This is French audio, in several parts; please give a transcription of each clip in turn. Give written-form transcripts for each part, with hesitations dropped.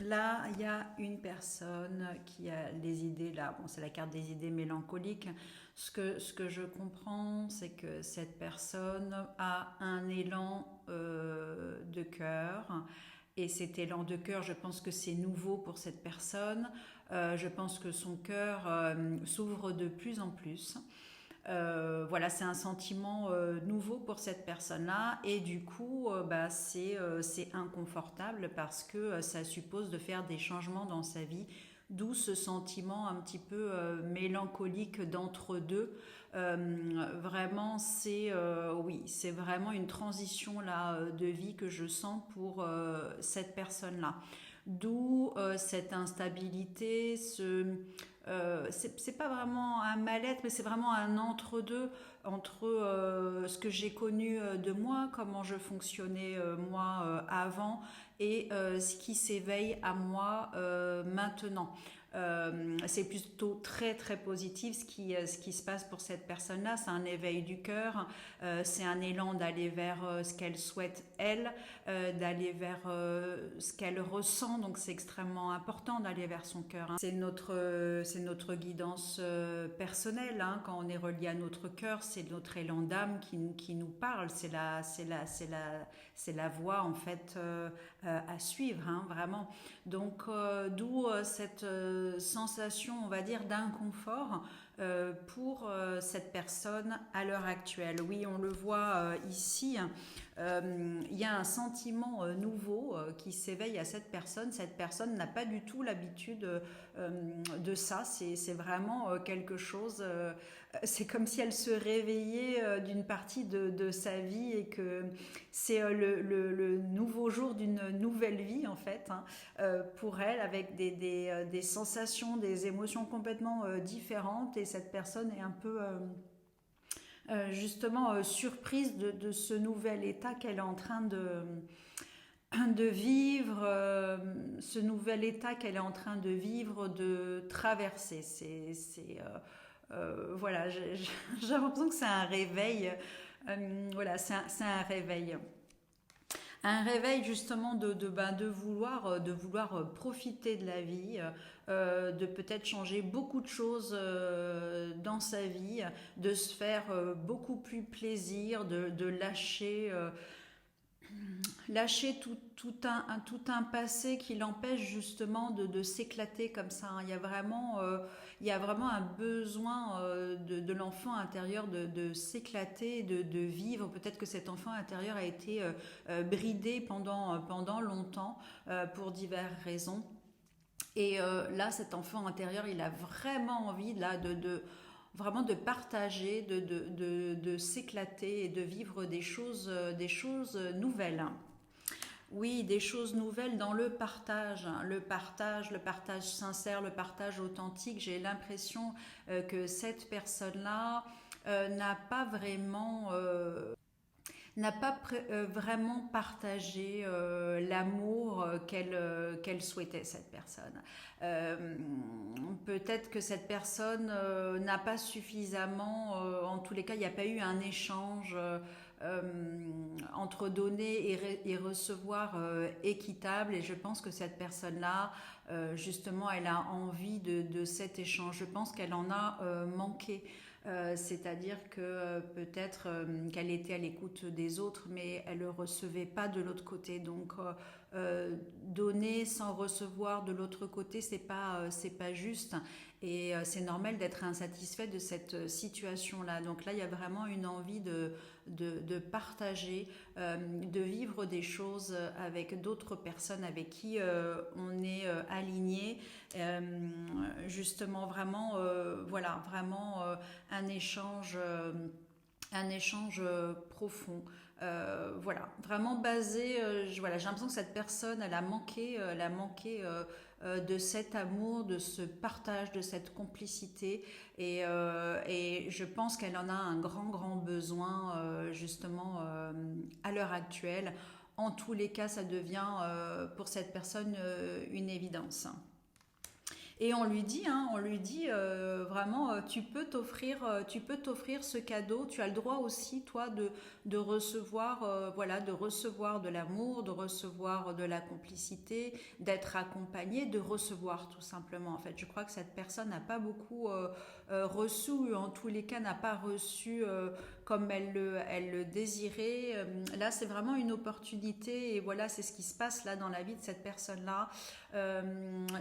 Là, il y a une personne qui a les idées, là, bon, c'est la carte des idées mélancoliques. Ce que je comprends, c'est que cette personne a un élan de cœur. Et cet élan de cœur, je pense que c'est nouveau pour cette personne. Je pense que son cœur s'ouvre de plus en plus. Voilà, c'est un sentiment nouveau pour cette personne-là et du coup, bah, c'est inconfortable parce que ça suppose de faire des changements dans sa vie, d'où ce sentiment un petit peu mélancolique d'entre-deux. Vraiment, oui, c'est vraiment une transition là de vie que je sens pour cette personne-là. D'où cette instabilité, c'est pas vraiment un mal-être, mais c'est vraiment un entre-deux entre ce que j'ai connu de moi, comment je fonctionnais moi avant, et ce qui s'éveille à moi maintenant. C'est plutôt très très positif ce qui se passe pour cette personne-là. C'est un éveil du cœur, c'est un élan d'aller vers ce qu'elle souhaite elle, d'aller vers ce qu'elle ressent. Donc c'est extrêmement important d'aller vers son cœur, hein. C'est notre guidance personnelle, hein. Quand on est relié à notre cœur, c'est notre élan d'âme qui nous parle. C'est la voie en fait à suivre, hein, vraiment. Donc d'où cette sensation, on va dire, d'inconfort pour cette personne à l'heure actuelle. Oui, on le voit ici. Il y a un sentiment nouveau qui s'éveille à cette personne. Cette personne n'a pas du tout l'habitude de ça. C'est vraiment quelque chose. C'est comme si elle se réveillait d'une partie de sa vie et que c'est le nouveau jour d'une nouvelle vie en fait, hein, pour elle, avec des sensations, des émotions complètement différentes. Et cette personne est un peu justement surprise de ce nouvel état qu'elle est en train de vivre, ce nouvel état qu'elle est en train de vivre, de traverser. Voilà, j'ai l'impression que c'est un réveil. Voilà, c'est un réveil. Un réveil justement de vouloir profiter de la vie, de peut-être changer beaucoup de choses dans sa vie, de se faire beaucoup plus plaisir, de lâcher lâcher tout un passé qui l'empêche justement de s'éclater comme ça, hein. Il y a vraiment un besoin de l'enfant intérieur de s'éclater, de vivre. Peut-être que cet enfant intérieur a été bridé pendant longtemps pour diverses raisons. Et là, cet enfant intérieur, il a vraiment envie là, vraiment de partager, de s'éclater et de vivre des choses nouvelles. Oui, des choses nouvelles dans le partage, hein. Le partage sincère, le partage authentique. J'ai l'impression que cette personne-là n'a pas vraiment partagé l'amour qu'elle souhaitait, cette personne. Euh, Peut-être que cette personne n'a pas suffisamment, en tous les cas, il n'y a pas eu un échange entre donner et recevoir équitable. Et je pense que cette personne-là, justement, elle a envie de cet échange. Je pense qu'elle en a manqué. C'est-à-dire que peut-être qu'elle était à l'écoute des autres, mais elle ne le recevait pas de l'autre côté. Donc, donner sans recevoir de l'autre côté, c'est pas juste. Et c'est normal d'être insatisfait de cette situation-là. Donc là, il y a vraiment une envie de partager, de vivre des choses avec d'autres personnes avec qui on est aligné. Justement, vraiment, voilà, vraiment un échange profond. Voilà, vraiment basé. Voilà, j'ai l'impression que cette personne, elle a manqué de cet amour, de ce partage, de cette complicité, et je pense qu'elle en a un grand besoin justement à l'heure actuelle. En tous les cas, ça devient pour cette personne une évidence. Et on lui dit vraiment, tu peux t'offrir ce cadeau. Tu as le droit aussi, toi, de recevoir, voilà, de recevoir de l'amour, de recevoir de la complicité, d'être accompagné, de recevoir tout simplement. En fait, je crois que cette personne n'a pas beaucoup reçu, ou en tous les cas n'a pas reçu comme elle le désirait. Là, c'est vraiment une opportunité, et voilà, c'est ce qui se passe là dans la vie de cette personne-là.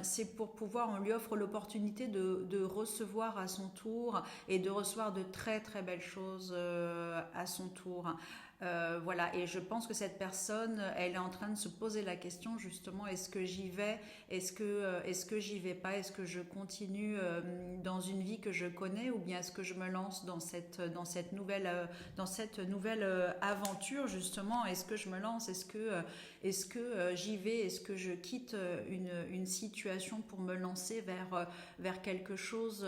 C'est pour pouvoir, on lui offre l'opportunité de recevoir à son tour, et de recevoir de très très belles choses à son tour. Voilà, et je pense que cette personne, elle est en train de se poser la question justement, est-ce que j'y vais, est-ce que j'y vais pas, est-ce que je continue dans une vie que je connais, ou bien est-ce que je me lance dans cette nouvelle aventure justement, est-ce que je me lance, est-ce que j'y vais, est-ce que je quitte une situation pour me lancer vers quelque chose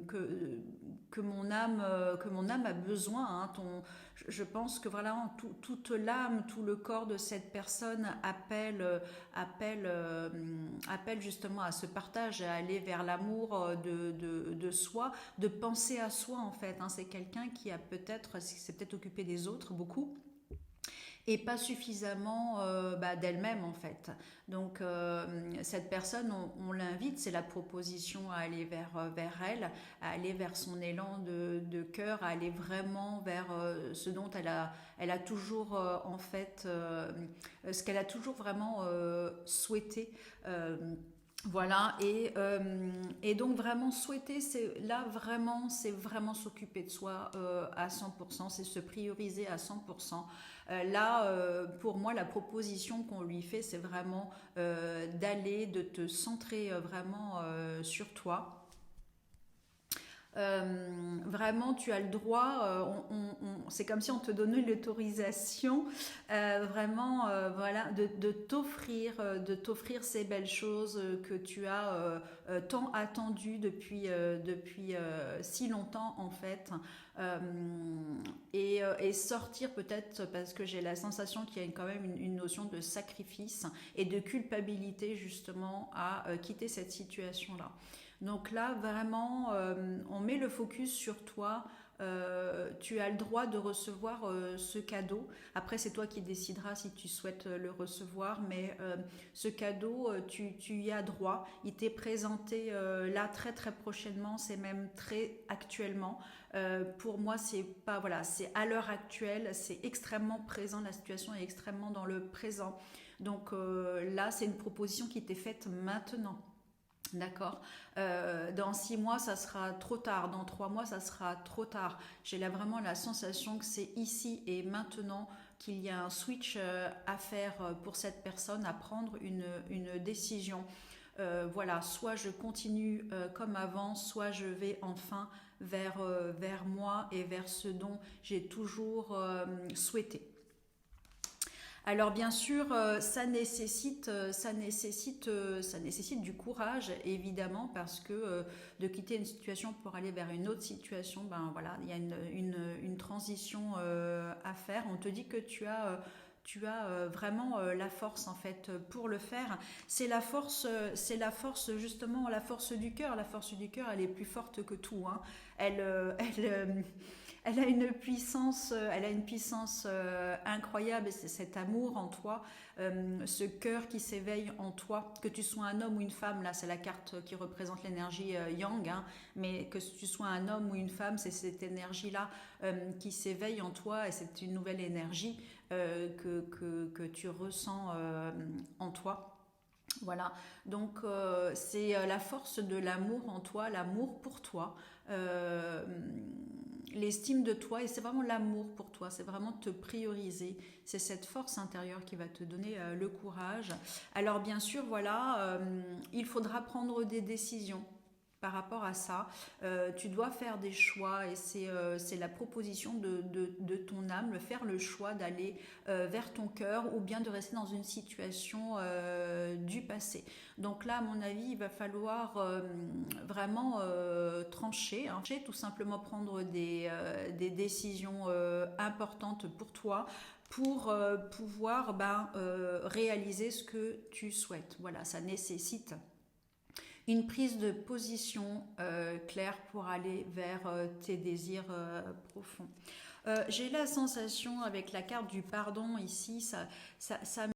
que mon âme a besoin, hein. Je pense que voilà, toute l'âme, tout le corps de cette personne appelle justement à ce partage, à aller vers l'amour de soi, de penser à soi en fait, hein. C'est quelqu'un qui s'est peut-être occupé des autres beaucoup, et pas suffisamment d'elle-même en fait. Donc cette personne, on l'invite, c'est la proposition à aller vers elle, à aller vers son élan de cœur, à aller vraiment vers ce dont elle a toujours en fait, ce qu'elle a toujours vraiment souhaité. Voilà, et donc vraiment souhaiter, c'est vraiment s'occuper de soi à 100%, c'est se prioriser à 100%. Là, pour moi, la proposition qu'on lui fait, c'est vraiment de te centrer vraiment sur toi. Vraiment, tu as le droit, c'est comme si on te donnait l'autorisation vraiment voilà, de t'offrir ces belles choses que tu as tant attendues depuis si longtemps en fait. Euh, et sortir peut-être, parce que j'ai la sensation qu'il y a quand même une notion de sacrifice et de culpabilité justement à quitter cette situation-là. Donc là, vraiment, on met le focus sur toi. Tu as le droit de recevoir ce cadeau. Après, c'est toi qui décideras si tu souhaites le recevoir, mais ce cadeau, tu y as droit. Il t'est présenté là très très prochainement, c'est même très actuellement. Pour moi, c'est pas voilà, c'est à l'heure actuelle, c'est extrêmement présent. La situation est extrêmement dans le présent. Donc là, c'est une proposition qui t'est faite maintenant. D'accord. Dans 6 mois, ça sera trop tard. Dans 3 mois, ça sera trop tard. J'ai là vraiment la sensation que c'est ici et maintenant qu'il y a un switch à faire pour cette personne, à prendre une décision. Voilà, soit je continue comme avant, soit je vais enfin vers moi et vers ce dont j'ai toujours souhaité. Alors bien sûr, ça nécessite du courage évidemment, parce que de quitter une situation pour aller vers une autre situation, ben voilà, il y a une transition à faire. On te dit que tu as vraiment la force en fait pour le faire. C'est la force justement, la force du cœur. La force du cœur, elle est plus forte que tout, hein. Elle elle a une puissance incroyable, et c'est cet amour en toi, ce cœur qui s'éveille en toi, que tu sois un homme ou une femme. Là c'est la carte qui représente l'énergie yang, hein, mais que tu sois un homme ou une femme, c'est cette énergie-là qui s'éveille en toi, et c'est une nouvelle énergie que tu ressens en toi. Voilà, donc c'est la force de l'amour en toi, l'amour pour toi, euh, l'estime de toi, et c'est vraiment l'amour pour toi, c'est vraiment te prioriser, c'est cette force intérieure qui va te donner le courage. Alors bien sûr, voilà, il faudra prendre des décisions par rapport à ça. Tu dois faire des choix, et c'est la proposition de ton âme, faire le choix d'aller vers ton cœur, ou bien de rester dans une situation du passé. Donc là, à mon avis, il va falloir vraiment trancher, hein, tout simplement prendre des décisions importantes pour toi, pour pouvoir réaliser ce que tu souhaites. Voilà, ça nécessite une prise de position claire pour aller vers tes désirs profonds. J'ai la sensation avec la carte du pardon ici, ça